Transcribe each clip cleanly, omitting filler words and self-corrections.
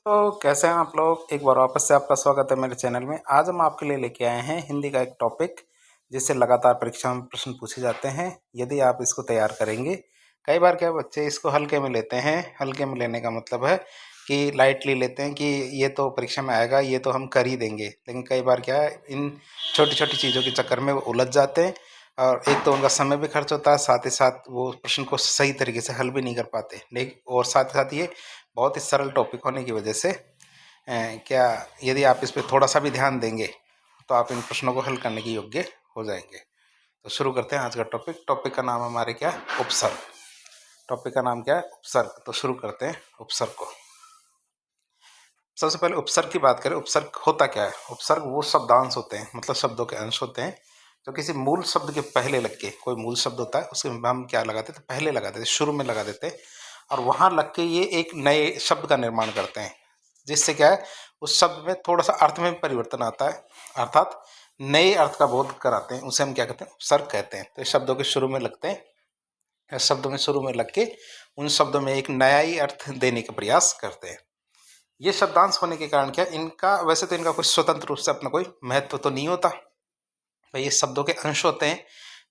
तो कैसे हैं आप लोग। एक बार वापस से आपका स्वागत है मेरे चैनल में। आज हम आपके लिए लेके आए हैं हिंदी का एक टॉपिक जिससे लगातार परीक्षा में प्रश्न पूछे जाते हैं। यदि आप इसको तैयार करेंगे, कई बार क्या बच्चे इसको हल्के में लेते हैं। हल्के में लेने का मतलब है कि लाइटली लेते हैं कि ये तो परीक्षा में आएगा, ये तो हम कर ही देंगे। लेकिन कई बार क्या है, इन छोटी छोटी चीज़ों के चक्कर में वो उलझ जाते हैं और एक तो उनका समय भी खर्च होता है, साथ ही साथ वो प्रश्न को सही तरीके से हल भी नहीं कर पाते। लेकिन और साथ ही साथ ये बहुत ही सरल टॉपिक होने की वजह से क्या यदि आप इस पे थोड़ा सा भी ध्यान देंगे तो आप इन प्रश्नों को हल करने के योग्य हो जाएंगे। तो शुरू करते हैं आज का टॉपिक। टॉपिक का नाम हमारे क्या है, उपसर्ग। टॉपिक का नाम क्या है, उपसर्ग। तो शुरू करते हैं उपसर्ग को। सबसे पहले उपसर्ग की बात करें। उपसर्ग होता क्या है? उपसर्ग वो शब्दांश होते हैं, मतलब शब्दों के अंश होते हैं जो किसी मूल शब्द के पहले लग के, कोई मूल शब्द होता है उसके हम क्या लगाते थे, पहले लगा देते, शुरू में लगा देते, और वहां लग के ये एक नए शब्द का निर्माण करते हैं, जिससे क्या है उस शब्द में थोड़ा सा अर्थ में परिवर्तन आता है, अर्थात नए अर्थ का बोध कराते हैं। उसे हम क्या कहते हैं, उपसर्ग कहते हैं। तो शब्दों के शुरू में लगते हैं, शब्दों में शुरू में लग के उन शब्दों में एक नया ही अर्थ देने का प्रयास करते हैं। ये शब्दांश होने के कारण क्या, इनका वैसे तो इनका कोई स्वतंत्र रूप से अपना कोई महत्व तो नहीं होता भाई, ये शब्दों के अंश होते हैं।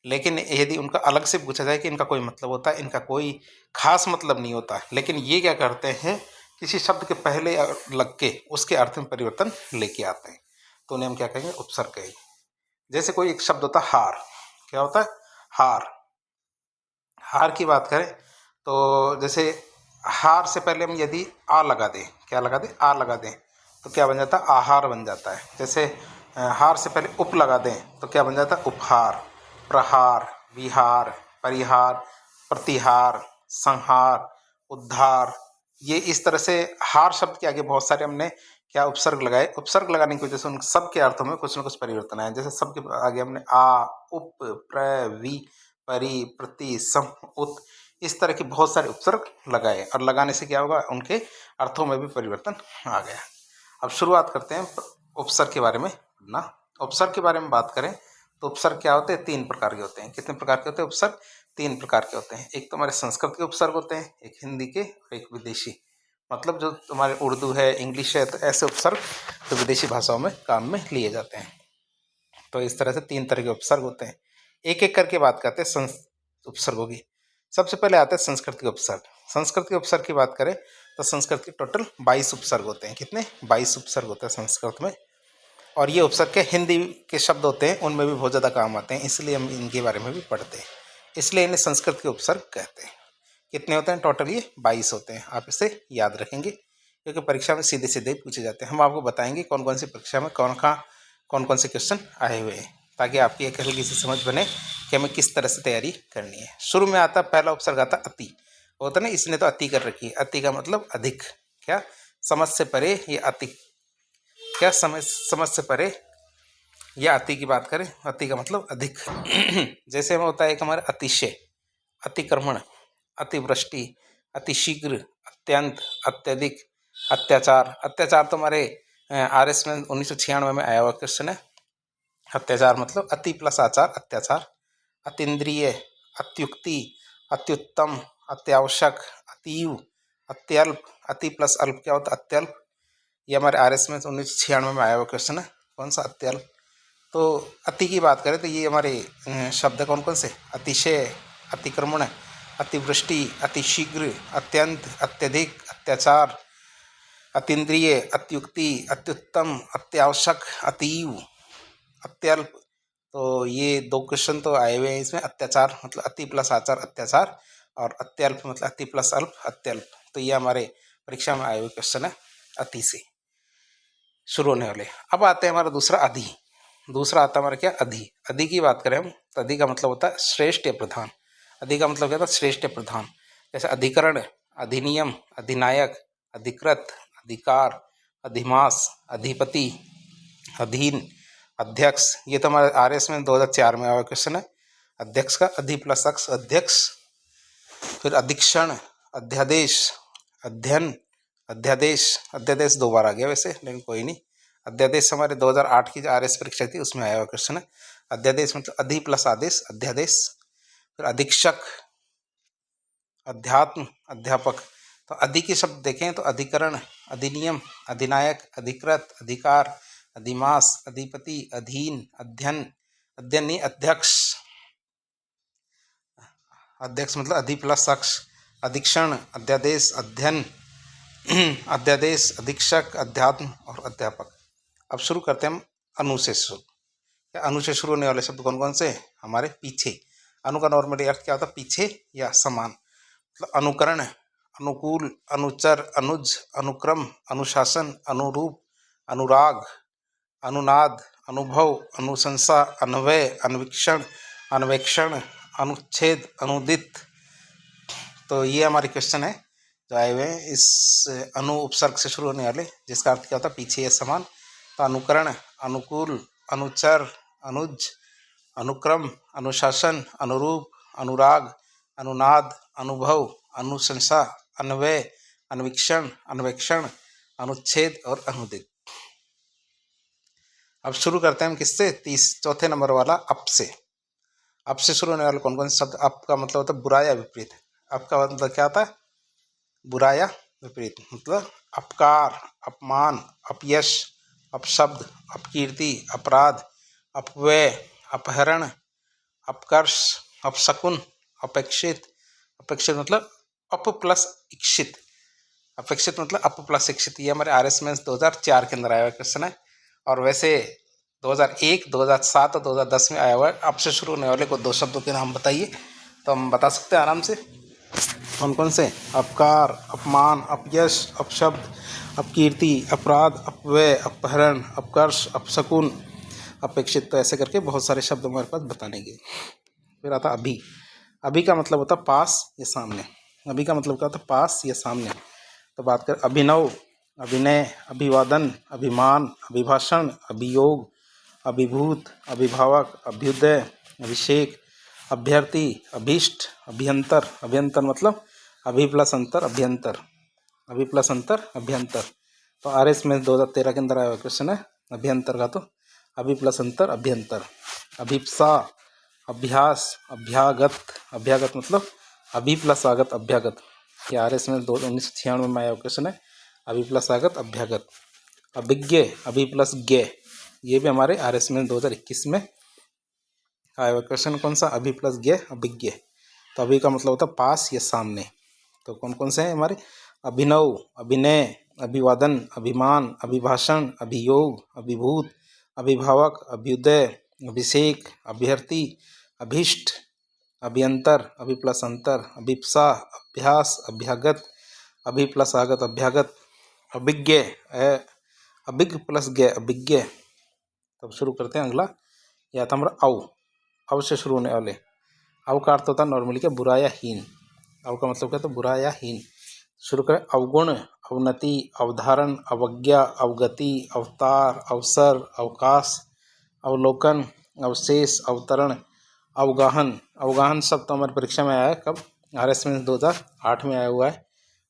लेकिन यदि उनका अलग से पूछा जाए कि इनका कोई मतलब होता है, इनका कोई खास मतलब नहीं होता। लेकिन ये क्या करते हैं, किसी शब्द के पहले लग के उसके अर्थ में परिवर्तन लेके आते हैं, तो उन्हें हम क्या कहेंगे, उपसर्ग कहेंगे। जैसे कोई एक शब्द होता है हार। क्या होता है, हार। हार की बात करें तो जैसे हार से पहले हम यदि आ लगा दें, क्या लगा दें, आ लगा दें, तो क्या बन जाता है, आहार बन जाता है। जैसे हार से पहले उप लगा दें तो क्या बन जाता है, उपहार, प्रहार, विहार, परिहार, प्रतिहार, संहार, उद्धार। ये इस तरह से हार शब्द के आगे बहुत सारे हमने क्या उपसर्ग लगाए। उपसर्ग लगाने की वजह से उन सब के अर्थों में कुछ न कुछ परिवर्तन आए। जैसे सब के आगे हमने आ, उप, प्र, वी, परि, प्रति, सम, उत, इस तरह के बहुत सारे उपसर्ग लगाए, और लगाने से क्या होगा, उनके अर्थों में भी परिवर्तन आ गया। अब शुरुआत करते हैं उपसर्ग के बारे में ना। उपसर्ग के बारे में बात करें तो उपसर्ग क्या होते हैं, तीन प्रकार के होते हैं। कितने प्रकार के होते हैं उपसर्ग? तीन प्रकार के होते हैं। एक तो हमारे संस्कृत के उपसर्ग होते हैं, एक हिंदी के और एक विदेशी, मतलब जो तुम्हारे उर्दू है, इंग्लिश है, तो ऐसे उपसर्ग तो विदेशी भाषाओं में काम में लिए जाते हैं। तो इस तरह से तीन तरह के उपसर्ग होते हैं। एक एक करके बात करते हैं उपसर्गों की। सबसे पहले आते हैं संस्कृत के उपसर्ग। संस्कृत के उपसर्ग की बात करें तो संस्कृत के टोटल 22 उपसर्ग होते हैं। कितने? 22 उपसर्ग होते हैं संस्कृत में। और ये उपसर्ग के हिंदी के शब्द होते हैं, उनमें भी बहुत ज़्यादा काम आते हैं, इसलिए हम इनके बारे में भी पढ़ते हैं, इसलिए इन्हें संस्कृत के उपसर्ग कहते हैं। कितने होते हैं टोटल? ये 22 होते हैं। आप इसे याद रखेंगे क्योंकि परीक्षा में सीधे सीधे पूछे जाते हैं। हम आपको बताएंगे कौन कौन सी परीक्षा में कौन कौन से क्वेश्चन आए हुए हैं, ताकि आपकी एक हल्की सी समझ बने कि हमें किस तरह से तैयारी करनी है। शुरू में आता पहला उपसर्ग आता अति। होता ना, इसने तो अति कर रखी है। अति का मतलब अधिक। क्या? समझ से परे, ये अति। क्या? समझ से परे या अति की बात करें, अति का मतलब अधिक। जैसे में होता है एक हमारा अतिशय, अतिक्रमण, अतिवृष्टि, अतिशीघ्र, अत्यंत, अत्यधिक, अत्याचार। अत्याचार तो हमारे RS में 1996 में आया हुआ क्वेश्चन है। अत्याचार मतलब अति प्लस आचार, अत्याचार। अतीन्द्रिय, अत्युक्ति, अत्युत्तम, अत्यावश्यक, अतीव, अत्यल्प। अति प्लस अल्प क्या होता है, अत्यल्प। ये हमारे RS में 1996 में आया हुआ क्वेश्चन है। कौन सा? अत्यल्प। तो अति की बात करें तो ये हमारे शब्द कौन कौन से? अतिशय, अतिक्रमण, अतिवृष्टि, अतिशीघ्र, अत्यंत, अत्यधिक, अत्याचार, अतीन्द्रिय, अत्युक्ति, अत्युत्तम, अत्यावश्यक, अतीव, अत्यल्प। तो ये दो क्वेश्चन तो आए हुए हैं इसमें। अत्याचार मतलब अति प्लस आचार, अत्याचार, और अत्यल्प मतलब अति प्लस अल्प, अत्यल्प। तो ये हमारे परीक्षा में आए हुए क्वेश्चन है अति से शुरू होने वाले। अब आते हैं हमारा दूसरा अधि। दूसरा आता है हमारा क्या, अधि। अधि की बात करें हम तो अधि का मतलब होता है श्रेष्ठ या प्रधान। अधि का मतलब क्या था, श्रेष्ठ या प्रधान। जैसे अधिकरण, अधिनियम, अधिनायक, अधिकृत, अधिकार, अधिमास, अधिपति, अधीन, अध्यक्ष। ये तो हमारे RS में 2004 में आया क्वेश्चन है। अध्यक्ष का अधि प्लस अक्ष, अध्यक्ष। फिर अधीक्षण, अध्यादेश, अध्ययन, अध्यादेश। अध्यादेश 2 बार आ गया वैसे, लेकिन कोई नहीं। अध्यादेश हमारे 2008 की जो RS परीक्षा थी उसमें आया हुआ क्वेश्चन है। अध्यादेश मतलब अधि प्लस आदेश, अध्यादेश। फिर अधीक्षक, अध्यात्म, अध्यापक। तो अधि के शब्द देखें तो अधिकरण, अधिनियम, अधिनायक, अधिकृत, अधिकार, अधिमास, अधिपति, अधीन, अध्ययन, अध्ययनी, अध्यक्ष, अध्यक्ष मतलब अधि प्लस शख्स, अधीक्षण, अध्यादेश, अध्ययन, अध्यादेश, अधीक्षक, अध्यात्म और अध्यापक। अब शुरू करते हैं हम अनु से शुरू। अनु से शुरू होने वाले शब्द कौन कौन से? हमारे पीछे। अनु का नॉर्मली अर्थ क्या होता है? पीछे या समान। मतलब अनुकरण, अनुकूल, अनुचर, अनुज, अनुक्रम, अनुशासन, अनुरूप, अनुराग, अनुनाद, अनुभव, अनुशंसा, अन्वय, अन्वीक्षण, अन्वेक्षण, अनुच्छेद, अनुदित। तो ये हमारे क्वेश्चन है जो आए हुए हैं इस अनु उपसर्ग से शुरू होने वाले, जिसका अर्थ क्या होता है? पीछे या समान। तो अनुकरण, अनुकूल, अनुचर, अनुज, अनुक्रम, अनुशासन, अनुरूप, अनुराग, अनुनाद, अनुभव, अनुशंसा, अन्वय, अन्वीक्षण, अन्वेक्षण, अनुच्छेद और अनुदित। अब शुरू करते हैं हम किससे? चौथे नंबर वाला अप से। अप से शुरू होने वाले कौन कौन से शब्द? अप का मतलब होता है बुरा या विपरीत। अप का मतलब क्या होता है? बुरा या विपरीत। मतलब अपकार, अपमान, अपयश, अपशब्द, अपकीर्ति, अपराध, अपव्यय, अपहरण, अपकर्ष, अपशकुन, अपेक्षित। अपेक्षित मतलब अप प्लस इक्षित। अपेक्षित मतलब अप प्लस इक्षित। ये हमारे RS मेंस 2004 के अंदर आया हुआ क्वेश्चन है, और वैसे 2001, 2007 और 2010 में आया हुआ है। अब से शुरू होने वाले को दो शब्दों के नाम बताइए, तो हम बता सकते हैं आराम से। कौन कौन से? अपकार, अपमान, अपयश, अपशब्द, अपकीर्ति, अपराध, अपव्यय, अपहरण, अपकर्ष, अपशकुन, अपेक्षित। तो ऐसे करके बहुत सारे शब्द हमारे पास बताने के। फिर आता अभी। अभी का मतलब होता है पास या सामने। अभी का मतलब क्या होता है? पास या सामने। तो बात करें अभिनव, अभिनय, अभिवादन, अभिमान, अभिभाषण, अभियोग, अभिभूत, अभिभावक, अभ्युदय, अभिषेक, अभ्यर्थी, अभीष्ट, अभ्यंतर। अभ्यंतर मतलब अभि प्लस अंतर, अभ्यंतर। अभि प्लस अंतर, अभ्यंतर। तो RS में 2013 के अंदर आया हुआ क्वेश्चन है अभ्यंतर का। तो अभि प्लस अंतर, अभ्यंतर। अभिप्सा, अभ्यास, अभ्यागत। अभ्यागत मतलब अभि प्लस आगत, अभ्यागत। ये RS में 1996 में आया हुआ क्वेश्चन है अभि प्लस आगत, अभ्यागत। अभिज्ञ, अभि प्लस ज्ञ। ये भी हमारे RS में 2021 में आया हुआ क्वेश्चन। कौन सा? अभि प्लस ज्ञ, अभिज्ञ। तो अभी का मतलब होता है पास या सामने। तो कौन कौन से हैं हमारे? अभिनव, अभिनय, अभिवादन, अभिमान, अभिभाषण, अभियोग, अभिभूत, अभिभावक, अभ्युदय, अभिषेक, अभ्यर्थी, अभीष्ट, अभ्यंतर, अभि प्लस अंतर, अभिप्सा, अभ्यास, अभ्यागत, अभि प्लस आगत, अभ्यागत, अभिज्ञ, अभिज्ञ प्लस ज्ञ, अभिज्ञ। तब शुरू करते हैं अगला। या था हमारा अव। अव से शुरू होने वाले। अव का अर्थ होता है नॉर्मली क्या? बुरा या हीन। अव का मतलब क्या? तो बुरा या हीन। शुरू करें। अवगुण, अवनति, अवधारण, अवज्ञा, अवगति, अवतार, अवसर, अवकाश, अवलोकन, अवशेष, अवतरण, अवगाहन। अवगाहन शब्द तो हमारी परीक्षा में आया है कब? RS में 2008 में आया हुआ है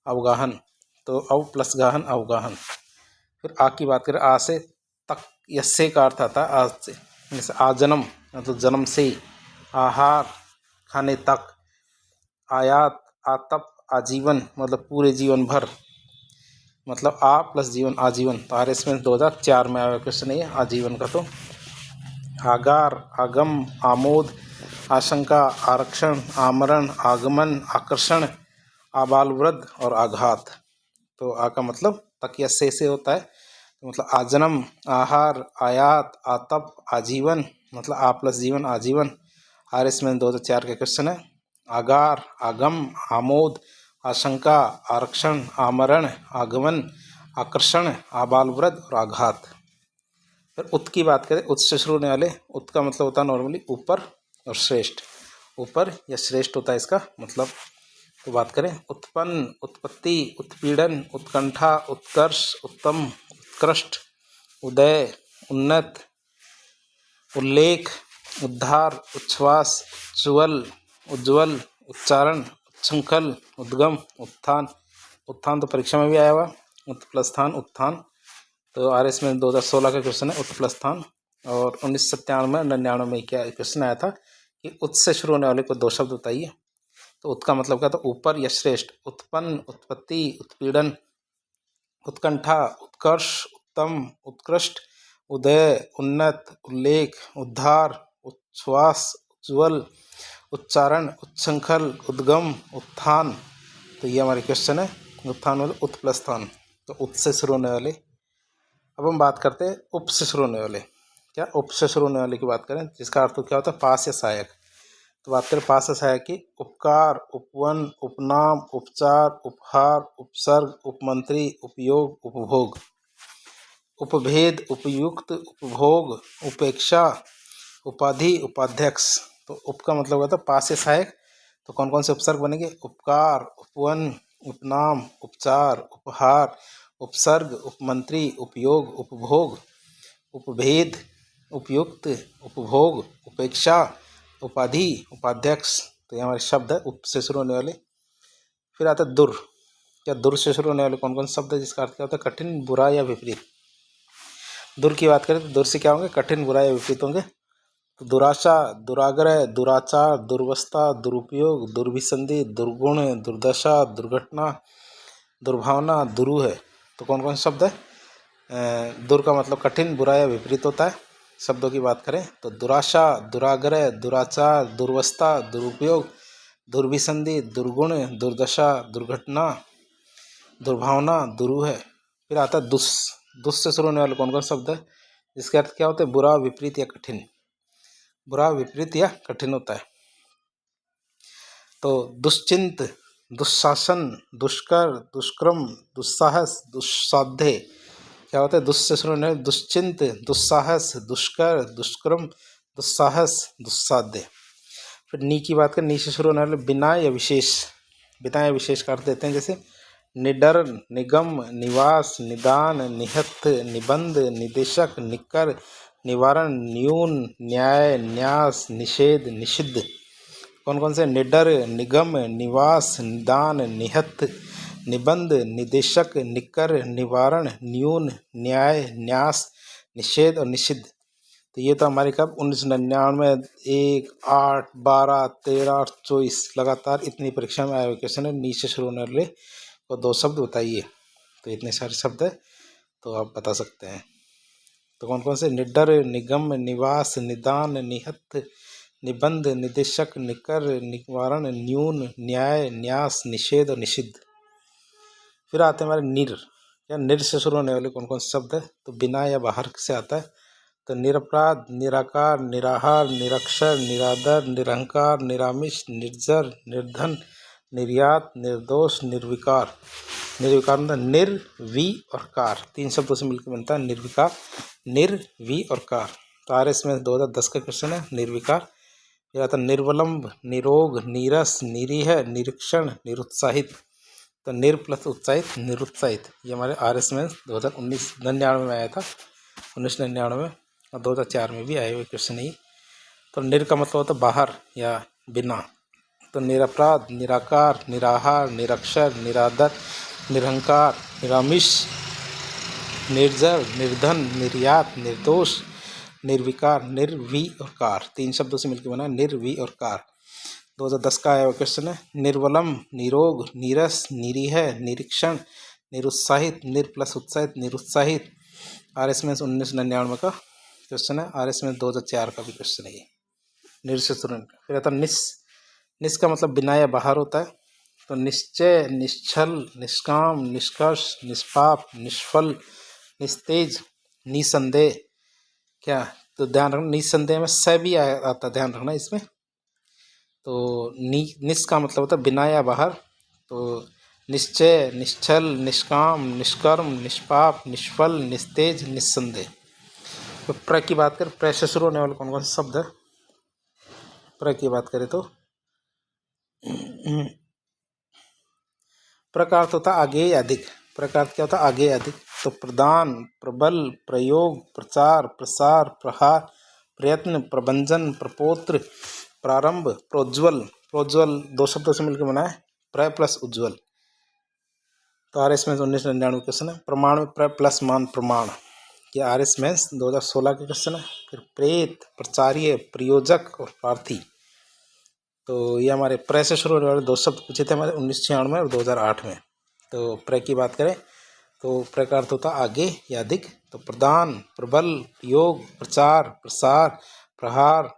अवगाहन। तो अव प्लस गाहन, अवगाहन। फिर आ की बात करें। आ से तक या से का अर्थ आता है आज से। जैसे आजन्म मतलब जन्म से, आहार खाने तक, आयात, आतप, आजीवन मतलब पूरे जीवन भर। मतलब आ प्लस जीवन, आजीवन। तो RS में 2004 में आया क्वेश्चन है आजीवन का। तो आगार, आगम, आमोद, आशंका, आरक्षण, आमरण, आगमन, आकर्षण, आबालवृद्ध और आघात। तो आ का मतलब तक या से होता है। तो मतलब आजन्म, आहार, आयात, आतप, आजीवन मतलब आ प्लस जीवन, आजीवन। RS में 2004 का क्वेश्चन है। आगार, आगम, आमोद, आशंका, आरक्षण, आमरण, आगमन, आकर्षण, आबालवृद्ध और आघात। फिर उत की बात करें। उत से शुरू होने वाले। उत का मतलब होता है नॉर्मली ऊपर और श्रेष्ठ। ऊपर या श्रेष्ठ होता है इसका मतलब। तो बात करें उत्पन्न, उत्पत्ति, उत्पीड़न, उत्कंठा, उत्कर्ष, उत्तम, उत्कृष्ट, उदय, उन्नत, उल्लेख, उद्धार, उच्छ्वास, उज्ज्वल, उज्ज्वल, उच्चारण, उच्छृंखल, उद्गम, उत्थान। उत्थान तो परीक्षा में भी आया हुआ। उत प्लस स्थान, उत्थान। तो RS में 2016 का क्वेश्चन है उत प्लस स्थान। और 1997 99 में क्या क्वेश्चन आया था कि उत से शुरू होने वाले को दो शब्द बताइए। तो उत का मतलब क्या था, ऊपर या श्रेष्ठ। उत्पन्न, उत्पत्ति, उत्पीड़न, उत्कंठा, उत्कर्ष, उत्तम, उत्कृष्ट, उदय, उन्नत, उल्लेख, उद्धार, उच्छ्वास, उज्ज्वल, उच्चारण, उच्छृंखल, उद्गम, उत्थान। तो ये हमारे क्वेश्चन है। उत्थान वाले उत प्लस स्थान, तो उत से शुरू होने वाले। अब हम बात करते हैं उप से शुरू होने वाले। क्या उप से शुरू होने वाले की बात करें, जिसका अर्थ क्या होता है, पास या सहायक। तो बात करें पास या सहायक की, उपकार, उपवन, उपनाम, उपचार, उपहार, उपसर्ग, उपमंत्री, उपयोग, उपभोग, उपभेद, उपयुक्त, उपभोग, उपेक्षा, उपाधि, उपाध्यक्ष। तो उप का मतलब होता है पास या सहायक। तो कौन कौन से उपसर्ग बनेंगे, उपकार, उपवन, उपनाम, उपचार, उपहार, उपसर्ग, उपमंत्री, उपयोग, उपभोग, उपभेद, उपयुक्त, उपभोग, उपेक्षा, उपाधि, उपाध्यक्ष। तो ये हमारे शब्द है उप से शुरू होने वाले। फिर आता है दुर। क्या दुर से शुरू होने वाले कौन कौन शब्द है, जिसका अर्थ क्या होता है, कठिन, बुरा या विपरीत। दुर की बात करें तो दुर से क्या होंगे, कठिन, बुरा या विपरीत होंगे। तो दुराशा, दुराग्रह, दुराचार, दुर्वस्था, दुरुपयोग, दुर्विसंधि, दुर्गुण, दुर्दशा, दुर्घटना, दुर्भावना, दुरूह है। तो कौन कौन से शब्द है, दुर का मतलब कठिन, बुरा या विपरीत होता है। शब्दों की बात करें तो दुराशा, दुराग्रह, दुराचार, दुर्वस्था, दुरुपयोग, दुर्विसंधि, दुर्गुण, दुर्दशा, दुर्घटना, दुर्भावना, दुरूह है। फिर आता है दुस। दुस से शुरू होने वाले कौन कौन शब्द है, जिसके अर्थ क्या होते हैं, बुरा, विपरीत या कठिन। बुरा, विपरीत या कठिन होता है। तो दुश्चिंत, दुस्शासन, दुष्कर, दुष्क्रम, दुस्साहस, दुस्साध्य। क्या होता है, दुष् से शुरू होने, दुश्चिंत, दुस्साहस, दुष्कर, दुष्क्रम, दुस्साहस, दुस्साध्य। फिर नी की बात करें, नी से शुरू होने वाले बिना या विशेष। बिना या विशेष का अर्थ देते हैं, जैसे निडर, निगम, निवास, निदान, निहत, निबंध, निदेशक, निकर, निवारण, न्यून, न्याय, न्यास, निषेध, निषिद्ध। कौन कौन से, निडर, निगम, निवास, निदान, निहत, निबंध, निदेशक, निकर, निवारण, न्यून, न्याय, न्यास, निषेध और निषिद्ध। तो ये तो हमारे कब 1999, 1, 8, 12, 13 और 24 लगातार इतनी परीक्षा में आए हुए क्वेश्चन है। नीचे शुरू होने वाले को 2 शब्द बताइए। तो इतने सारे शब्द है, तो आप बता सकते हैं। तो कौन कौन से, निडर, निगम, निवास, निदान, निहत, निबंध, निदेशक, निकर, निवारण, न्यून, न्याय, न्यास, निषेध और निषिद्ध। फिर आते हैं हमारे निर। या निर से शुरू होने वाले कौन कौन से शब्द है, तो बिना या बाहर से आता है। तो निरपराध, निराकार, निराहार, निरक्षर, निरादर, निरहंकार, निरामिष, निर्जर, निर्धन, निर्यात, निर्दोष, निर्विकार। निर्विकार मतलब निर, वी और कार, 3 शब्दों से मिलकर बनता है निर्विकार। निर, वी और कार। तो RS में 2010 का क्वेश्चन है निर्विकार। फिर आता निर्वलंब, निरोग, नीरस, निरीह, निरीक्षण, निरुत्साहित। तो निर प्लस उत्साहित, निरुत्साहित। ये हमारे RS में 2099 में आया था, 1999 और 2004 में भी आए हुए क्वेश्चन ही। तो निर का मतलब होता है बाहर या बिना। तो निरपराध, निराकार, निराहार, निरक्षर, निरादर, निरहंकार, निरामिष, निर्जर, निर्धन, निर्यात, निर्दोष, निर्विकार, निर्वी और कार। 3 शब्दों से मिलकर बना निर्वी और कार। 2010 का आया हुआ क्वेश्चन है। निर्वलम, निरोग, नीरस, निरीह, निरीक्षण, निरुत्साहित, निर प्लस उत्साहित, निरुत्साहित। RS में 1999 का क्वेश्चन है। RS में 2004 का भी क्वेश्चन है ये, निर से तुरंत। फिर आता निस। निस का मतलब बिना या बाहर होता है। तो निश्चय, निश्चल, निष्काम, निष्कर्ष, निष्पाप, निष्फल, निस्तेज, निसंदेह। क्या, तो ध्यान रखना निसंदेह में स भी आता, ध्यान रखना इसमें। तो निस का मतलब होता है बिना या बाहर। तो निश्चय, निश्चल, निष्काम, निष्कर्म, निष्पाप, निष्फल, निस्तेज, निस्संदेह। तो प्र की बात करें, प्र से शुरू होने वाले कौन कौन से शब्द है। प्र की बात करें तो प्र का अर्थ होता है आगे या अधिक। प्र का अर्थ क्या होता है, आगे या अधिक। तो प्रदान, प्रबल, प्रयोग, प्रचार, प्रसार, प्रहार, प्रयत्न, प्रबंधन, प्रपोत्र, प्रारंभ, प्रोज्वल। प्रोज्वल 2 शब्दों से मिलकर बना है, प्र प्लस उज्ज्वल। तो RS में 1999 क्वेश्चन है। प्रमाण में प्र प्लस मान, प्रमाण। ये RS में 2016 के क्वेश्चन है। फिर प्रेत, प्रचार्य, प्रयोजक और प्रार्थी। तो ये हमारे प्र से शुरू होने वाले दो शब्द पूछे थे हमारे 1996 और 2008 में। तो प्र की बात करें तो प्र का अर्थ होता आगे या अधिक। तो प्रदान, प्रबल, योग, प्रचार, प्रसार, प्रहार,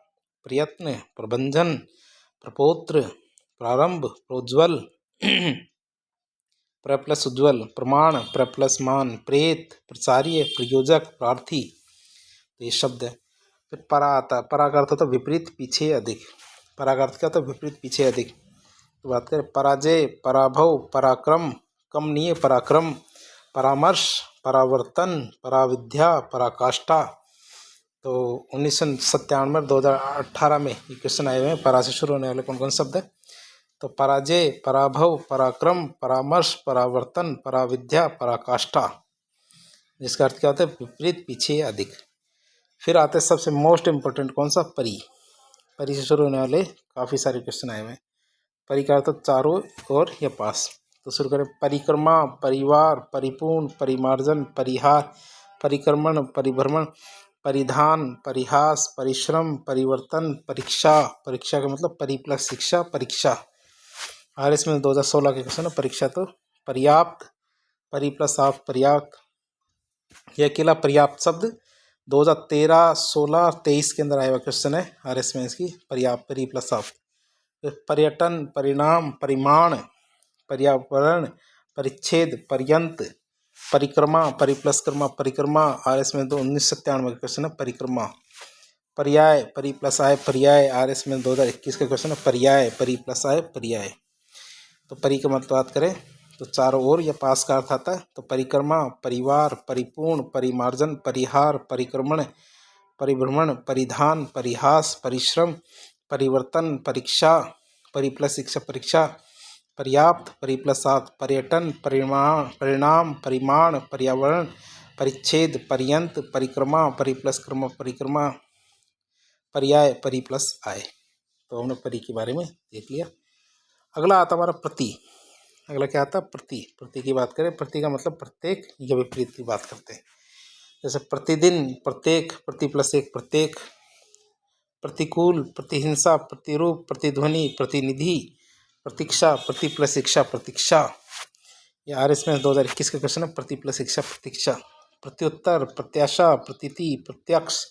प्रयत्न, प्रबंधन, प्रपौत्र, प्रारंभ, प्रोज्वल, प्र प्लस उज्ज्वल, प्रमाण, प्र प्लस मान, प्रेत, प्रचार्य, प्रयोजक, प्रार्थी। तो ये शब्द है। फिर परा आता, परा का अर्थ होता विपरीत, पीछे, अधिक। परा का अर्थ क्या होता है? विपरीत, पीछे, अधिक। तो बात करें पराजय, पराभव, पराक्रम, कमनीय पराक्रम, परामर्श, परावर्तन, पराविद्या, पराकाष्ठा। तो 1997 और 2018 में ये क्वेश्चन आए हुए हैं। परा से शुरू होने वाले कौन कौन शब्द है? तो पराजय, पराभव, पराक्रम, परामर्श, परावर्तन, पराविद्या, पराकाष्ठा। जिसका अर्थ क्या होता है? विपरीत, पीछे, अधिक। फिर आते हैं सबसे मोस्ट इम्पोर्टेंट कौन सा? परि। परि से शुरू होने वाले काफ़ी सारे क्वेश्चन आए हुए हैं। परि का अर्थ चारों ओर या पास। तो शुरू करें। परिक्रमा, परिवार, परिपूर्ण, परिमार्जन, परिहार, परिक्रमण, परिभ्रमण, परिधान, परिहास, परिश्रम, परिवर्तन, परीक्षा। परीक्षा का मतलब परि प्लस शिक्षा, परीक्षा। और इसमें 2016 के क्वेश्चन है। परीक्षा तो पर्याप्त, परि प्लस आप, पर्याप्त। यह अकेला पर्याप्त शब्द 2013, 16, 23 के अंदर आया हुआ क्वेश्चन है। और इसमें इसकी पर्याप्त, परि प्लस आप। पर्यटन, परिणाम, परिमाण, पर्यावरण, परिच्छेद, पर्यंत, परिक्रमा, परि प्लस कर्मा, परिक्रमा। और इसमें 1997 का क्वेश्चन है परिक्रमा। पर्याय, परि प्लस आय, पर्याय। और इसमें 2021 का क्वेश्चन है पर्याय, परि प्लस आय, पर्याय। तो परि का मतलब बात करें तो चारों ओर या पास का अर्थ आता है। तो परिक्रमा, परिवार, परिपूर्ण, परिमार्जन, परिहार, परिक्रमण, परिभ्रमण, परिधान, परिहास, परिश्रम, परिवर्तन, परीक्षा, परि प्लस शिक्षा, परीक्षा, पर्याप्त, परि प्लस सात, पर्यटन, परिणाम, परिमाण, पर्यावरण, परिच्छेद, पर्यंत, परिक्रमा, परि प्लस कर्म, परिक्रमा, पर्याय, परि प्लस आय। तो हमने परि के बारे में देख लिया। अगला आता हमारा प्रति। अगला क्या आता है? प्रति। प्रति की बात करें, प्रति का मतलब प्रत्येक या विपरीत की बात करते हैं। जैसे प्रतिदिन, प्रत्येक, प्रति प्लस एक, प्रत्येक। प्रतिकूल, प्रतिहिंसा, प्रतिरूप, प्रतिध्वनि, प्रतिनिधि, प्रतीक्षा, प्रति प्लस शिक्षा, प्रतीक्षा। या आर इसमें 2021 का क्वेश्चन है प्रति प्लस शिक्षा, प्रतीक्षा। प्रत्युत्तर, प्रत्याशा, प्रतीति, प्रत्यक्ष,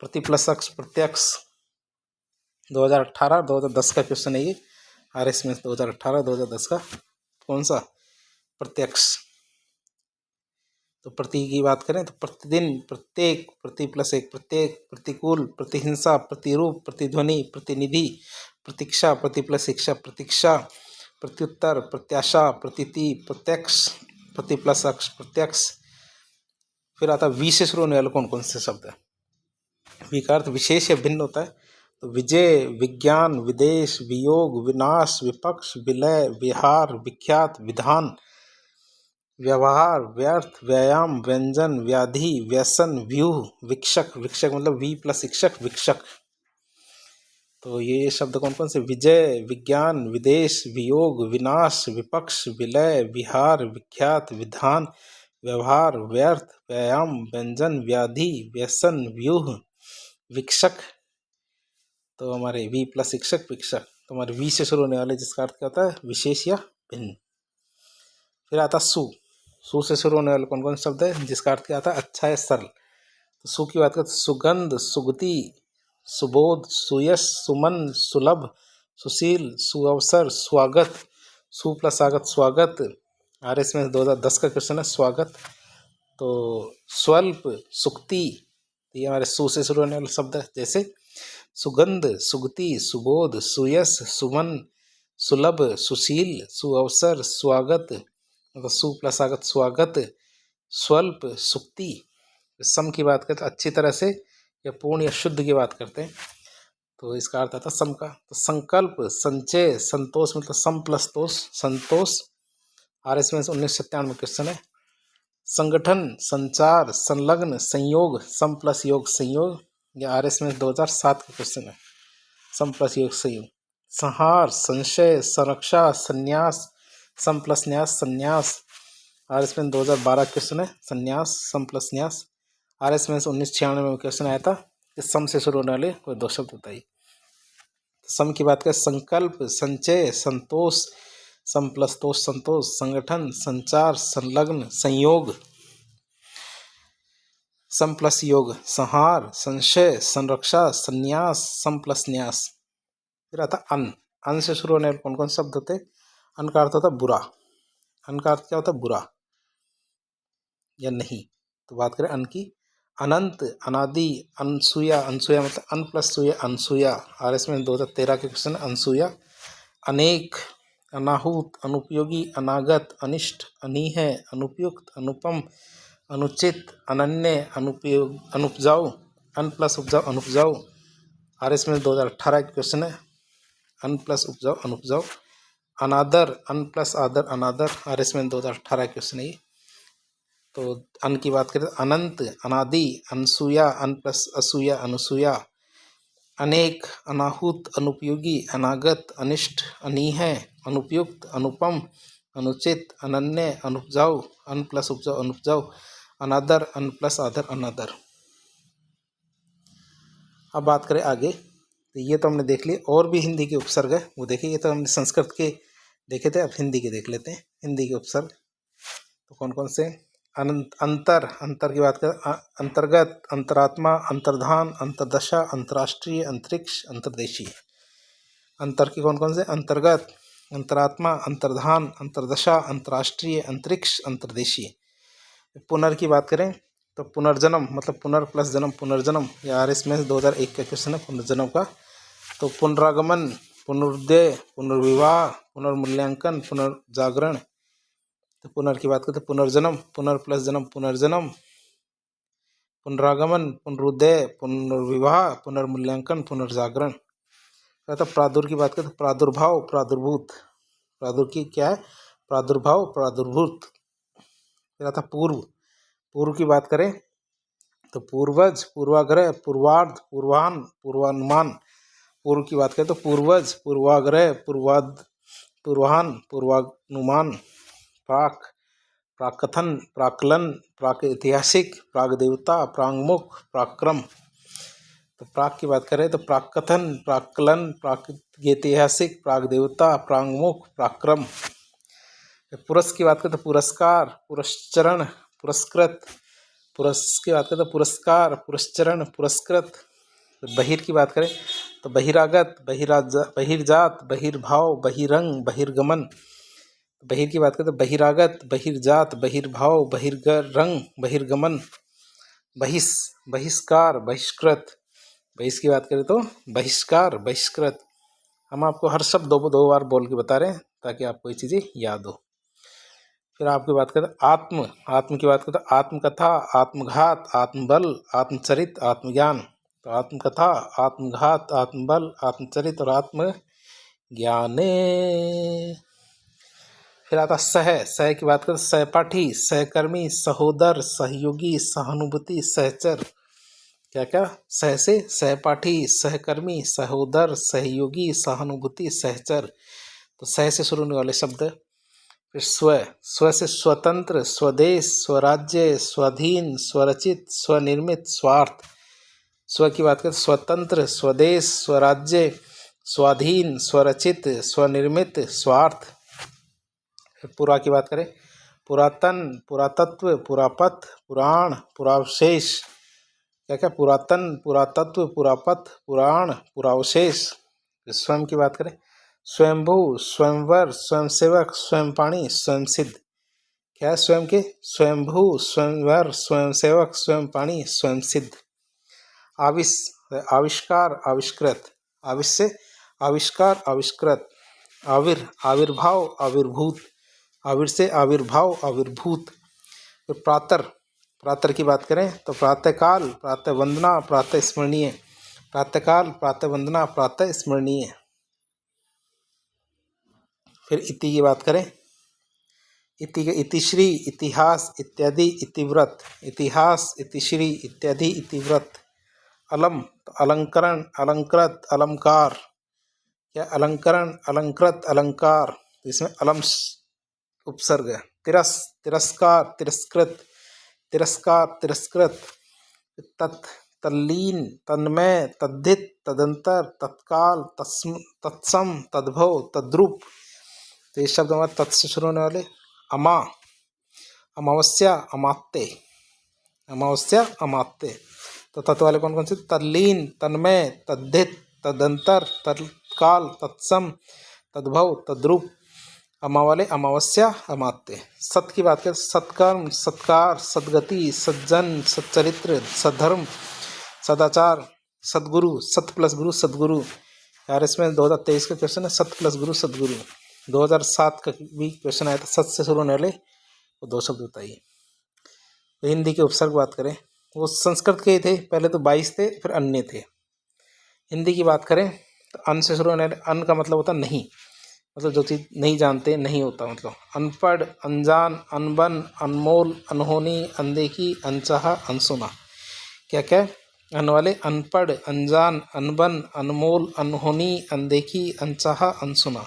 प्रति प्लस अक्ष, प्रत्यक्ष। 2018, 2010 का क्वेश्चन है ये। आर इसमें 2018, 2010 का कौन सा? प्रत्यक्ष। तो प्रति की बात करें तो प्रतिदिन, प्रत्येक, प्रति प्लस एक, प्रत्येक, प्रतिकूल, प्रतिहिंसा, प्रतिरूप, प्रतिध्वनि, प्रतिनिधि, प्रतीक्षा, प्रति प्लस शिक्षा, प्रतीक्षा, प्रत्युत्तर, प्रत्याशा, प्रतीति, प्रत्यक्ष, प्रति प्लस अक्ष, प्रत्यक्ष। फिर आता वी से शुरू होने वाले कौन कौन से शब्द है? वी का अर्थ विशेष या भिन्न होता है। तो विजय, विज्ञान, विदेश, वियोग, विनाश, विपक्ष, विलय, विहार, विख्यात, विधान, व्यवहार, व्यर्थ, व्यायाम, व्यंजन, व्याधि, व्यसन, व्यूह, विक्षक। विक्षक मतलब वी प्लस शिक्षक, विक्षक। तो ये शब्द कौन कौन से? विजय, विज्ञान, विदेश, वियोग, विनाश, विपक्ष, विलय, विहार, विख्यात, विधान, व्यवहार, व्यर्थ, व्यायाम, व्यंजन, व्याधि, व्यसन, व्यूह, विक्षक। तो हमारे वी प्लस शिक्षक, विक्षक। तो हमारे वी से शुरू होने वाले जिसका अर्थ क्या होता है? विशेष या भिन्न। फिर आता सु। सु से शुरू होने वाले कौन कौन शब्द है जिसका अर्थ क्या आता है? अच्छा या सरल। तो सु की बात करते सुगंध, सुगति, सुबोध, सुयश, सुमन, सुलभ, सुशील, सुअवसर, स्वागत। सु प्लस स्वागत, स्वागत। आर इसमें 2010 का क्वेश्चन है स्वागत। तो स्वल्प, सुक्ति। ये हमारे सु से शुरू होने वाले शब्द है। जैसे सुगंध, सुगति, सुबोध, सुयश, सुमन, सुलभ, सुशील, सुअवसर, स्वागत। मतलब सु प्लस स्वागत, स्वागत। स्वल्प, सुक्ति। सम की बात करते अच्छी तरह से या पूर्ण या शुद्ध की बात करते हैं तो इसका अर्थ आता है सम का। तो संकल्प, संचय, संतोष मतलब सम प्लस तोष, संतोष। आर इसमें 1997 में क्वेश्चन है। संगठन, संचार, संलग्न, संयोग, सम प्लस योग, संयोग। या आर एस में 2007 का क्वेश्चन है। सम प्लस योग, संयोग। संहार, संशय, संरक्षा, संन्यास, सम प्लस न्यास, संन्यास। आर एस में 2012 क्वेश्चन है संन्यास, सम प्लस न्यास। आर एस में 1996 में क्वेश्चन आया था कि सम से शुरू होने वाले कोई दो शब्द बताइए। सम की बात करें, संकल्प, संचय, संतोष, सम प्लस तोष संतोष, संगठन, संचार, संलग्न, संयोग, सम प्लस योग, संहार, संशय, संरक्षा, संन्यास, सम प्लस न्यास। फिर आता अन। अन से शुरू होने वाले कौन कौन शब्द होते? अन का अर्थ होता है बुरा। अन का अर्थ क्या होता है? बुरा या नहीं। तो बात करें अन की, अनंत, अनादि, अनसुया, अनसुया मतलब अन प्लस सुया, अनसुया। और इसमें 2013 के क्वेश्चन, अनसुया। अनेक, अनाहूत, अनुपयोगी, अनागत, अनिष्ट, अनीह, अनुपयुक्त, अनुपम, अनुचित, अनन्य, अनुपयोग, अनुपजाऊ, अन प्लस उपजाऊ, अनुपजाऊ। और इसमें 2018 के क्वेश्चन है, अन प्लस उपजाऊ, अनुपजाऊ। अनादर, अन प्लस आदर, अनादर। और इसमें 2018 क्वेश्चन है ये। तो अन की बात करें, अनंत, अनादि, अनसूया, अन प्लस असूया, अनुसूया। अनेक, अनाहूत, अनुपयोगी, अनागत, अनिष्ट, अनीह, अनुपयुक्त, अनुपम, अनुचित, अनन्य, अनुपजाऊ, अन प्लस उपजाऊ, अनुपजाऊ। अनादर, अन प्लस आदर, अनादर। अब बात करें आगे, तो ये तो हमने देख ली। और भी हिंदी के उपसर्ग है, वो देखिए। ये तो हमने संस्कृत के देखे थे, अब हिंदी के देख लेते हैं। हिंदी के उपसर्ग तो कौन कौन से? अंतर, अंतर की बात करें, अंतर्गत, अंतरात्मा, अंतर्धान, अंतर्दशा, अंतर्राष्ट्रीय, अंतरिक्ष, अंतर्देशीय। अंतर के कौन कौन से? अंतर्गत, अंतरात्मा, अंतर्धान, अंतर्दशा, अंतर्राष्ट्रीय, अंतरिक्ष, अंतर्देशीय। पुनर् की बात करें तो पुनर्जन्म मतलब पुनर् प्लस जन्म, पुनर्जन्म। यार इसमें 2001 का क्वेश्चन है पुनर्जन्म का। तो पुनरागमन, पुनरुदय, पुनर्विवाह, पुनर्मूल्यांकन, पुनर्जागरण। तो पुनर् की बात करें तो पुनर्जन्म, पुनर् प्लस जन्म, पुनर्जन्म, पुनरागमन, पुनरुदय, पुनर्विवाह, पुनर्मूल्यांकन, पुनर्जागरण। तो प्रादुर की बात करें तो प्रादुर्भाव, प्रादुर्भूत। प्रादुर की क्या है? प्रादुर्भाव, प्रादुर्भूत। फिर आता पूर्व। पूर्व की बात करें तो पूर्वज, पूर्वाग्रह, पूर्वार्ध, पूर्वाहन, पूर्वानुमान। पूर्व की बात करें तो पूर्वज, पूर्वाग्रह, पूर्वाहन, पूर्वानुमान। प्राक, प्राकथन, प्राकलन, प्रागैतिहासिक, प्रागदेवता, प्रांगमुख, प्राक्रम। तो प्राक की बात करें तो प्राकथन, प्राकलन, प्रागैतिहासिक, प्रागदेवता, प्रांगमुख, प्राक्रम। पुरस की बात करें तो पुरस्कार, पुरस्चरण, पुरस्कृत। पुरस की बात करें तो पुरस्कार, पुरस्चरण, पुरस्कृत। बहिर की बात करें तो बहिरागत, बहिर्जात, बहिर्भाव, बहिरंग, बहिर्गमन। बहिर की बात करें तो बहिरागत, बहिर्जात, बहिर्भाव, बहिर्रंग, बहिर्गमन। बहिष, बहिष्कार, बहिष्कृत। बहिष की बात करें तो बहिष्कार, बहिष्कृत। हम आपको हर शब्द दो बार बोल के बता रहे हैं ताकि आपको ये चीज़ें याद हो। फिर आपकी बात करें आत्म। आत्म की बात करें तो आत्मकथा, आत्मघात, आत्मबल, आत्मचरित, आत्मज्ञान। तो आत्मकथा, आत्मघात, आत्मबल, आत्मचरित और आत्मज्ञान। फिर आता सह। सह की बात करें सहपाठी, सहकर्मी, सहोदर, सहयोगी, सहानुभूति, सहचर। क्या क्या? सह से सहपाठी, सहकर्मी, सहोदर, सहयोगी, सहानुभूति, सहचर। तो सह से शुरू होने वाले शब्द। फिर स्व। स्व से स्वतंत्र, स्वदेश, स्वराज्य, स्वाधीन, स्वरचित, स्वनिर्मित, स्वार्थ। स्व की बात करें स्वतंत्र, स्वदेश, स्वराज्य, स्वाधीन, स्वरचित, स्वनिर्मित, स्वार्थ। फिर पुरा की बात करें पुरातन, पुरातत्व, पुरापथ, पुराण, पुरावशेष। क्या क्या? पुरातन, पुरातत्व, पुरापथ, पुराण, पुरावशेष। स्वयं की बात करें स्वयंभू, स्वयंवर, स्वयंसेवक, स्वयंपाणी, स्वयंसिद्ध। क्या है स्वयं के? स्वयंभू, स्वयंवर, स्वयंसेवक, स्वयंपाणी, स्वयंसिद्ध। आविष, आविष्कार, आविष्कृत। आविष से आविष्कार, आविष्कृत। आविर, आविर्भाव, आविर्भूत। आविर से आविर्भाव, आविर्भूत। फिर प्रातर। प्रातर की बात करें तो प्रातःकाल, प्रातः वंदना, प्रातः स्मरणीय। प्रातःकाल, प्रातः वंदना, प्रातः स्मरणीय। फिर इति की बात करें इति के इतिश्री, इतिहास, इत्यादि, इतिव्रत। इतिहास, इतिश्री, इत्यादि, इतिव्रत। अलम, तो अलंकरण, अलंकृत, अलंकार। क्या? अलंकरण, अलंकृत, अलंकार। तो इसमें अलम उपसर्ग है। तिरस्कार, तिरस्कृत, तिरस्कार, तिरस्कृत। तत्, तल्लीन, तन्मय, तद्धित, तदंतर, तत्काल, तत्सम, तद्भव, तद्रूप। तो ये शब्द हमारे तत् से शुरू होने वाले। अमा, अमावस्या, अमात्य, अमावस्या, अमात्य। तो तत्व वाले कौन कौन से? तल्लीन, तन्मय, तद्धित, तदंतर, तत्काल, तत्सम, तद्भव, तद्रूप। अमा वाले अमावस्या, अमात्य। सत की बात करें, सत्कर्म, सत्कार, सद्गति, सज्जन, सच्चरित्र, सद्धर्म, सदाचार, सदगुरु। सत प्लस गुरु, सदगुरु। यार इसमें 2023 का क्वेश्चन है, सत प्लस गुरु, सदगुरु। 2007 का भी क्वेश्चन आया था, सत से शुरू होने वाले वो 2 शब्द बताइए। तो हिंदी के उपसर्ग बात करें, वो संस्कृत के ही थे, पहले तो 22 थे, फिर अन्य थे। हिंदी की बात करें तो अन से शुरू होने वाले, अन का मतलब होता नहीं, मतलब जो चीज़ नहीं जानते, नहीं होता, मतलब अनपढ़, अनजान, अनबन, अनमोल, अनहोनी, अनदेखी, अनचाहा, अनसुना। क्या क्या? अन वाले अनपढ़, अनजान, अनबन, अनमोल, अनहोनी, अनदेखी, अनचाहा, अनसुना।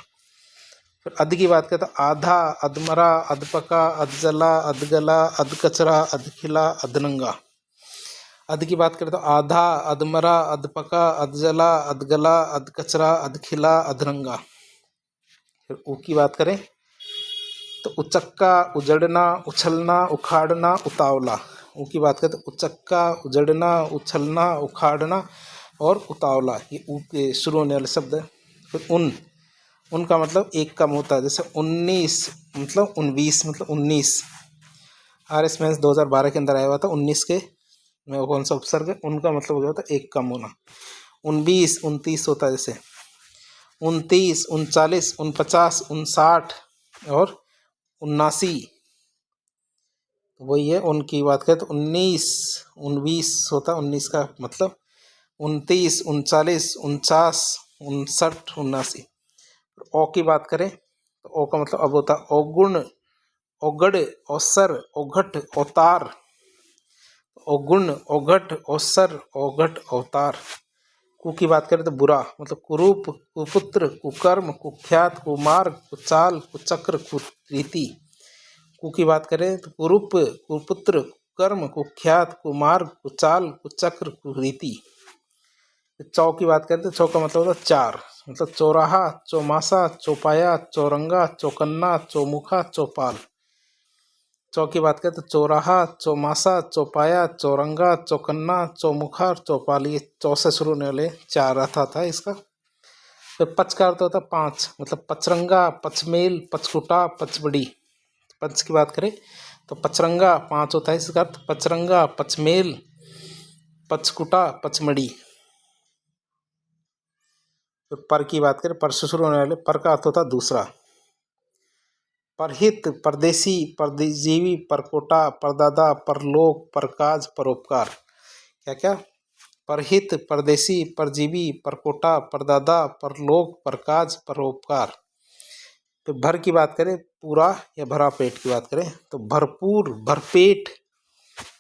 फिर अध की बात करें तो आधा, अधमरा, अधपका, अधजला, अधगला, अधकचरा, अधखिला, अधनंगा। अध की बात करें तो आधा, अधमरा, अधपका, अधजला, अधगला, अधकचरा, अधखिला, अधनंगा। फिर ऊ की बात करें तो उचक्का, उजड़ना, उछलना, उखाड़ना, उतावला। ऊ की बात करें तो उचक्का, उजड़ना, उछलना, उखाड़ना और उतावला, ये ऊ के शुरू होने वाले शब्द है। फिर उन का मतलब एक कम होता है, जैसे 19 मतलब 19 मतलब 19। RS मेंस 2012 के अंदर आया हुआ था, 19 के में कौन सा उपसर्ग है, उनका मतलब हो जाता है एक कम होना। 19 29 होता है, जैसे 29 39 49 59 और 79। तो वही है, उनकी बात करें तो 19 19 होता है, 19 का मतलब 29 39 49 59 79। ओ की बात करें तो ओ का मतलब अब होता है औगुण, औगड़, औसर, औघट, अवतार। औगुण, औघट, औसर, औघट, अवतार। कु की बात करें तो बुरा, मतलब कुरूप, कुपुत्र, कुकर्म, कुख्यात, कुमार्ग, कुचाल, कुचक्र, कुरीति। कु की बात करें तो कुरूप, कुपुत्र, कुकर्म, कुख्यात, कुमार्ग, कुचाल, कुचक्र, कुरीति। चौ की बात करें तो चौ का मतलब होता है 4, मतलब चौराहा, चौमासा, चौपाया, चौरंगा, चौकन्ना, चौमुखा, चौपाल। चौ की बात करें तो चौराहा, चौमासा, चौपाया, चौरंगा, चौकन्ना, चौमुखा और चौपाल, ये 4 से शुरू होने वाले 4 अर्थ आता है इसका। फिर पच का अर्थ होता है 5, मतलब पचरंगा, पचमेल, पचकुटा, पचबड़ी। पंच की बात करें तो पचरंगा 5 होता है, इसका अर्थ पचरंगा, पचमेल, पचकुटा, पचमड़ी। फिर पर की बात करें, पर से शुरू होने वाले पर का अर्थ होता है दूसरा। परहित, परदेसी, परजीवी, परकोटा, परदादा, परलोक, परकाज, परोपकार। क्या क्या? परहित, परदेसी, परजीवी, परकोटा, परदादा, परलोक, परकाज, परोपकार। तो भर की बात करें, पूरा या भरा पेट की बात करें तो भरपूर, भरपेट।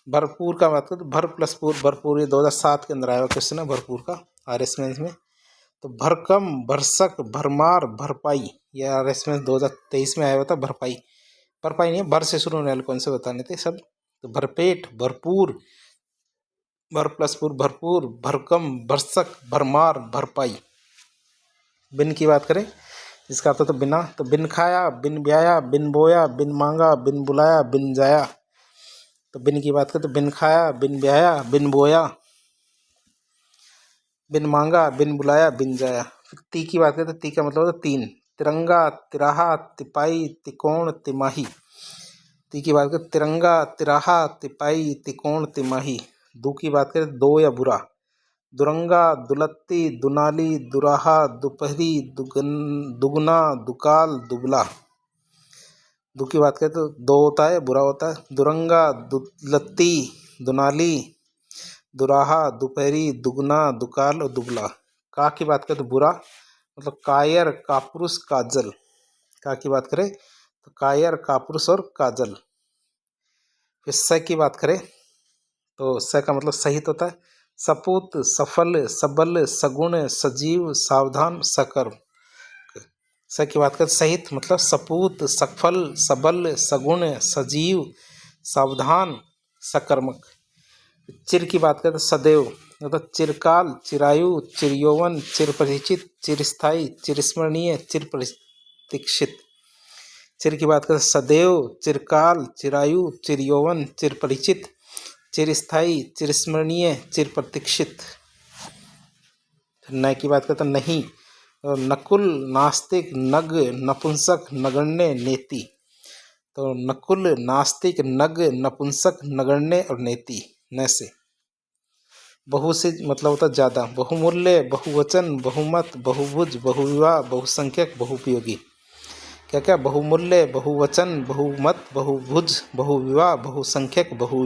भरपूर का बात करें तो भर प्लस पूर, भरपूर, ये 2007 के अंदर आया हुआ क्वेश्चन है भरपूर का, RS मेंस में। तो भरकम, भरसक, भरमार, भरपाई, ये RS मेंस 2023 में आया हुआ था, भरपाई। भरपाई नहीं है, भर से शुरू होने वाले कौन से बताने थे सब। तो भरपेट, भरपूर, भर प्लस पूर, भरपूर, भरकम, भरसक, भरमार, भरपाई। बिन की बात करें जिसका अर्थ तो बिना, तो बिन खाया, बिन ब्याया, बिन बोया, बिन मांगा, बिन बुलाया, बिन जाया। तो बिन की बात करें तो बिन खाया, बिन ब्याया, बिन बोया, बिन मांगा, बिन बुलाया, बिन जाया। फिर ती की बात करें तो ती का मतलब होता 3, तिरंगा, तिराहा, तिपाई, तिकोण, तिमाही। ती की बात करें तिरंगा, तिराहा, तिपाई, तिकोण, तिमाही। दू की बात करें दो या बुरा, दुरंगा, दुलत्ती, दुनाली, दुराहा, दोपहरी, दुगना, दुकाल, दुबला। दू की बात करें तो दो होता है, बुरा होता है, दुरंगा, दुलत्ती, दुनाली, दुराहा, दोपहरी, दुगना, दुकाल और दुबला। का की बात करें तो बुरा, मतलब कायर, कापुरुष, काजल। का की बात करें तो कायर, कापुरुष और काजल। फिर स की बात करें तो स का मतलब सहित होता है, सपूत, सफल, सबल, सगुण, सजीव, सावधान, सकर्म। स की बात करें सहित मतलब सपूत, सफल, सबल, सगुण, सजीव, सावधान, सकर्मक। चिर की बात करें तो सदैव, मतलब चिरकाल, चिरायु, चिरयौवन, चिरपरिचित, चिरस्थायी, चिरस्मरणीय, चिरप्रतीक्षित। चिर की बात करें सदैव, चिरकाल, चिरायु, चिरयौवन, चिरपरिचित, चिरस्थायी, चिरस्मरणीय, चिरप्रतीक्षित। नय की बात करते हैं नहीं, नकुल, नास्तिक, नग, नपुंसक, नगण्य, नेति। तो नकुल, नास्तिक, नग, नपुंसक, नगण्य और नेति न से। बहु से मतलब होता ज़्यादा, बहुमूल्य, बहुवचन, बहुमत, बहुभुज, बहुविवाह, बहुसंख्यक, बहुपयोगी। क्या क्या? बहुमूल्य, बहुवचन, बहुमत, बहुभुज, बहुविवाह, बहुसंख्यक, बहु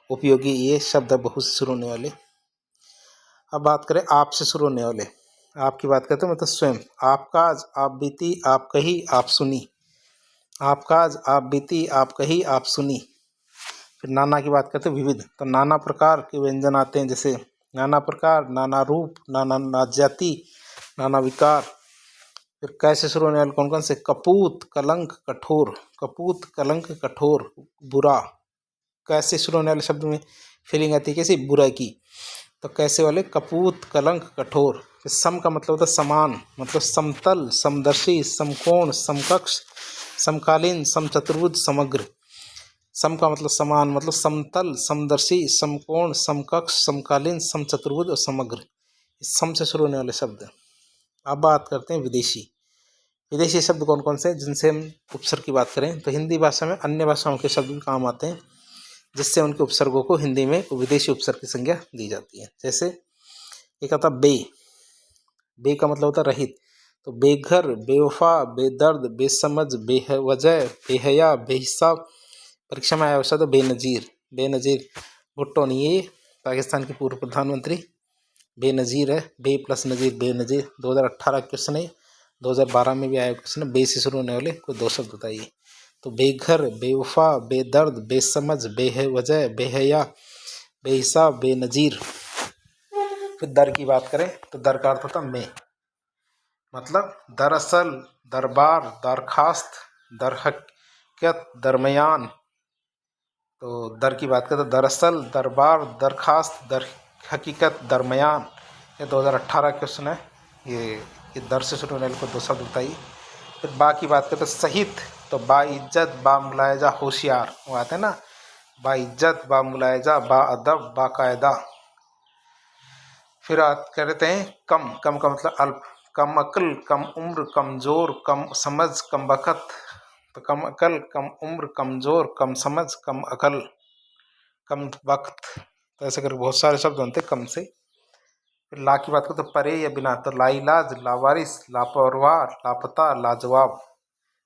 उपयोगी, ये शब्द बहु से शुरू होने वाले। अब बात करें आप से शुरू होने वाले। आपकी बात करते हैं मतलब स्वयं। आप काज, आप बीती, आप कही, आप सुनी। आप काज, आप बीती, आप कही, आप सुनी। फिर नाना की बात करते हैं विविध। तो नाना प्रकार के व्यंजन आते हैं, जैसे नाना प्रकार, नाना रूप, नाना जाति, नाना विकार। फिर कैसे शुरू होने वाले कौन कौन से? कपूत, कलंक, कठोर। कपूत, कलंक, कठोर, बुरा। कैसे शुरू होने वाले शब्द में फीलिंग आती है कैसी? बुरा की। तो कैसे वाले? कपूत, कलंक, कठोर। फिर सम का मतलब होता है समान, मतलब समतल, समदर्शी, समकोण, समकक्ष, समकालीन, समचतुर्भुज, समग्र। सम का मतलब समान, मतलब समतल, समदर्शी, समकोण, समकक्ष, समकालीन, समचतुर्भुज और समग्र। इस सम से शुरू होने वाले शब्द। अब बात करते हैं विदेशी। विदेशी शब्द कौन कौन से जिनसे हम उपसर्ग की बात करें तो हिंदी भाषा में अन्य भाषाओं के शब्द भी काम आते हैं, जिससे उनके उपसर्गों को हिंदी में विदेशी उपसर्ग की संज्ञा दी जाती है। जैसे एक आता बे। बे का मतलब होता है रहित। तो बेघर, बेवफा, बेदर्द, बेसमझ, बेवजह, बेहया, बेहिसाब। परीक्षा में आया हुआ शब्द बेनजीर। बेनजीर भुट्टो नहीं, ये पाकिस्तान के पूर्व प्रधानमंत्री बेनजीर है। बे प्लस नजीर, बेनजीर। 2018 क्वेश्चन है, 2012 में भी आया क्वेश्चन। बे से शुरू होने वाले कोई दो शब्द बताइए। तो बेघर, बेवफा, बेदर्द, बेसमझ, बेवजह, बेहया, बेहिसाब, बेनजीर। फिर दर की बात करें तो दर का अर्थ होता में, मतलब दरअसल, दरबार, दरखास्त, दरहकीकत, दरमियान। तो दर की बात करें तो दरअसल, दरबार, दरखास्त, दर हकीकत, दरमियान। ये 2018 क्वेश्चन है। ये दर से शुरू होने वाले को दो शब्द बताइए। फिर बा की बात करें तो सहित। तो बाइज्जत, बामुलायजा, होशियार, वो आते हैं ना, बाइज्जत, बामुलायजा, बाअदब, बाकायदा। फिर कहते हैं कम। कम का मतलब अल्प, कम अक्ल, कम उम्र, कमजोर, कम समझ, कम बखत। तो कम अकल, कम उम्र, कमजोर, कम समझ, कम अकल, कम वक्त। तो ऐसे करके बहुत सारे शब्द बनते कम से। फिर ला की बात करें तो परे या बिना। तो लाइलाज, लावारिस, लापरवाह, लापता, लाजवाब।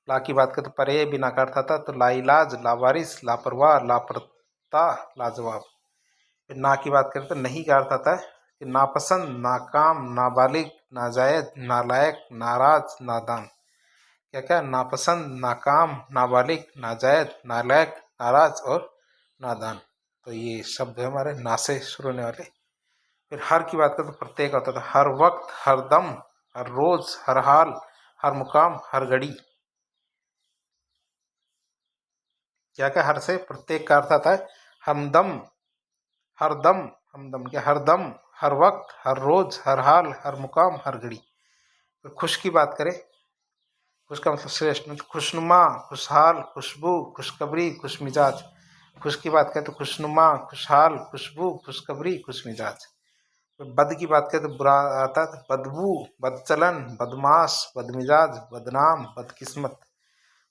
ला की बात करें तो परे या बिना का अर्थ आता तो लाइलाज, लावारिस, लापरवाह, लापता, लाजवाब। फिर ना की बात करें तो नहीं का अर्थ आता है कि नापसंद, नाकाम, नाबालिग, नाजायज, नालायक, नाराज, नादान। क्या क्या? नापसंद, नाकाम, नाबालिग, नाजायज, नालायक, नाराज और नादान। तो ये शब्द है हमारे ना से शुरू होने वाले। फिर हर की बात करें तो प्रत्येक होता था हर वक्त, हर दम, हर रोज, हर हाल, हर मुकाम, हर घड़ी। क्या क्या? हर से प्रत्येक का अर्थ आता है हमदम, हर दम, हमदम क्या? हर दम, हर वक्त, हर रोज, हर हाल, हर मुकाम, हर घड़ी। फिर खुश की बात करें, खुश का मतलब श्रेष्ठ, मतलब खुशनुमा, खुशहाल, खुशबू, खुशखबरी, खुशमिजाज। खुश की बात करें तो खुशनुमा, खुशहाल, खुशबू, खुशखबरी, खुशमिजाज। बद की बात करें तो बुरा आता है बदबू, बदचलन, बदमाश, बदमिजाज, बदनाम, बदकिस्मत।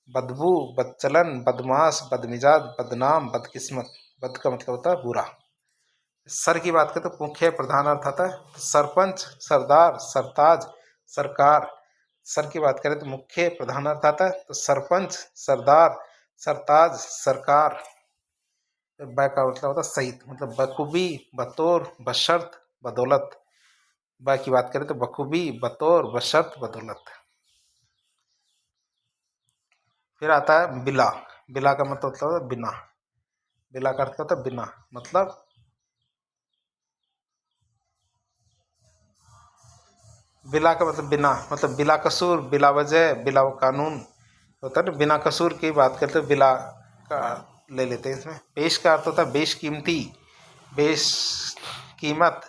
बदबू, बदचलन, बदमाश, बदमिजाज, बदनाम, बदकिस्मत। बद का मतलब होता है बुरा। सर की बात करें तो मुख्य प्रधान अर्थ आता है तो सरपंच, सरदार, सरताज, सरकार। सर की बात करें तो मुख्य प्रधान अर्थ आता है तो सरपंच, सरदार, सरताज, सरकार। ब का मतलब होता है सहित, मतलब बखूबी, बतौर, बशर्त, बदौलत। ब की बात करें तो बखूबी, बतौर, बशर्त, बदौलत। फिर आता है बिला। बिला का मतलब होता है बिना। बिला का अर्थ होता है बिना, मतलब बिला का मतलब बिना, मतलब बिला कसूर, बिला वजह, बिला कानून होता है ना। बिना कसूर की बात करते हैं बिला का ले लेते हैं इसमें। पेश का अर्थ होता है बेशकीमती, बेश कीमत,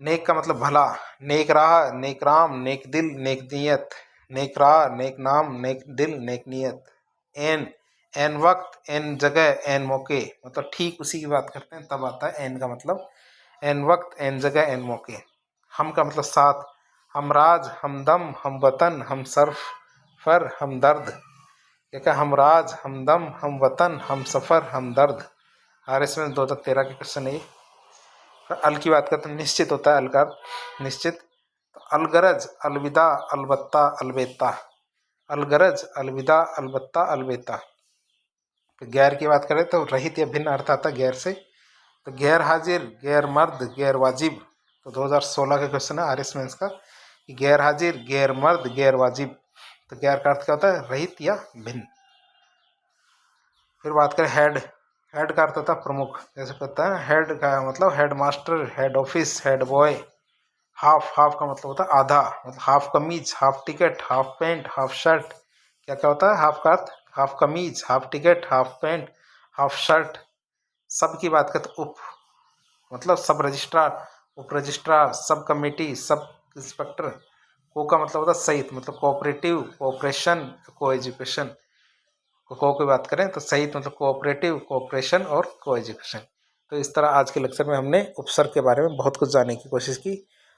नेक का मतलब भला, नेक राह, नेक राम, नेक दिल, नेक नीयत, नेक राह, नेक नाम, नेक दिल, नेक नीयत। एन, एन वक्त, एन जगह, एन मौके, मतलब ठीक उसी की बात करते हैं तब आता है एन का मतलब, एन वक्त, एन जगह, एन मौके। हम का मतलब साथ, हमराज, हमदम, हम वतन, हम सर्फ फर, हम दर्द। क्या हमराज, हमदम, हम वतन, हम सफ़र, हम दर्द। RS में 2013 के क्वेश्चन है। अल की बात करते हैं, निश्चित होता है अल का निश्चित। तो अलगरज, अलविदा, अलबत्ता, अलबेता, अलगरज, अलविदा, अलबत्ता, अलबेता। तो गैर की बात करें तो रहित या भिन्न अर्थ आता है गैर से। तो गैर हाजिर, गैर मर्द, गैर वाजिब। तो 2016 का क्वेश्चन है RS में इसका, कि गैर हाजिर, गैर मर्द, गैर वाजिब। तो गैर का अर्थ क्या होता है, रहित या भिन्न। फिर बात करें हेड, हेड का अर्थ होता है प्रमुख। जैसे कहता है हेड का मतलब head master, head office, head boy. Half, half का मतलब होता है आधा, मतलब हाफ कमीज, half ticket, half pant, half shirt. क्या क्या होता है हाफ का अर्थ, हाफ कमीज, half ticket, half pant, half shirt. सब की बात करते उप, मतलब सब रजिस्ट्रार, उप registrar, sub committee, sub inspector. को का मतलब होता है सहित, मतलब कोऑपरेटिव, कोऑपरेशन, को एजुकेशन। को की बात करें तो सहित मतलब कोऑपरेटिव, कोऑपरेशन और को एजुकेशन। तो इस तरह आज के लेक्चर में हमने उपसर्ग के बारे में बहुत कुछ जानने की कोशिश की।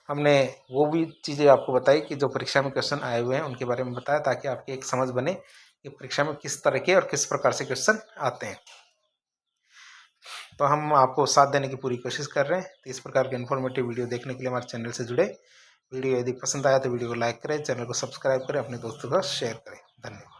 हमने वो भी चीज़ें आपको बताई कि जो परीक्षा में क्वेश्चन आए हुए हैं उनके बारे में बताया, ताकि आपकी एक समझ बने कि परीक्षा में किस तरह के और किस प्रकार से क्वेश्चन आते हैं। तो हम आपको साथ देने की पूरी कोशिश कर रहे हैं। तो इस प्रकार के इन्फॉर्मेटिव वीडियो देखने के लिए हमारे चैनल से जुड़े। वीडियो यदि पसंद आया तो वीडियो को लाइक करें, चैनल को सब्सक्राइब करें, अपने दोस्तों का शेयर करें। धन्यवाद।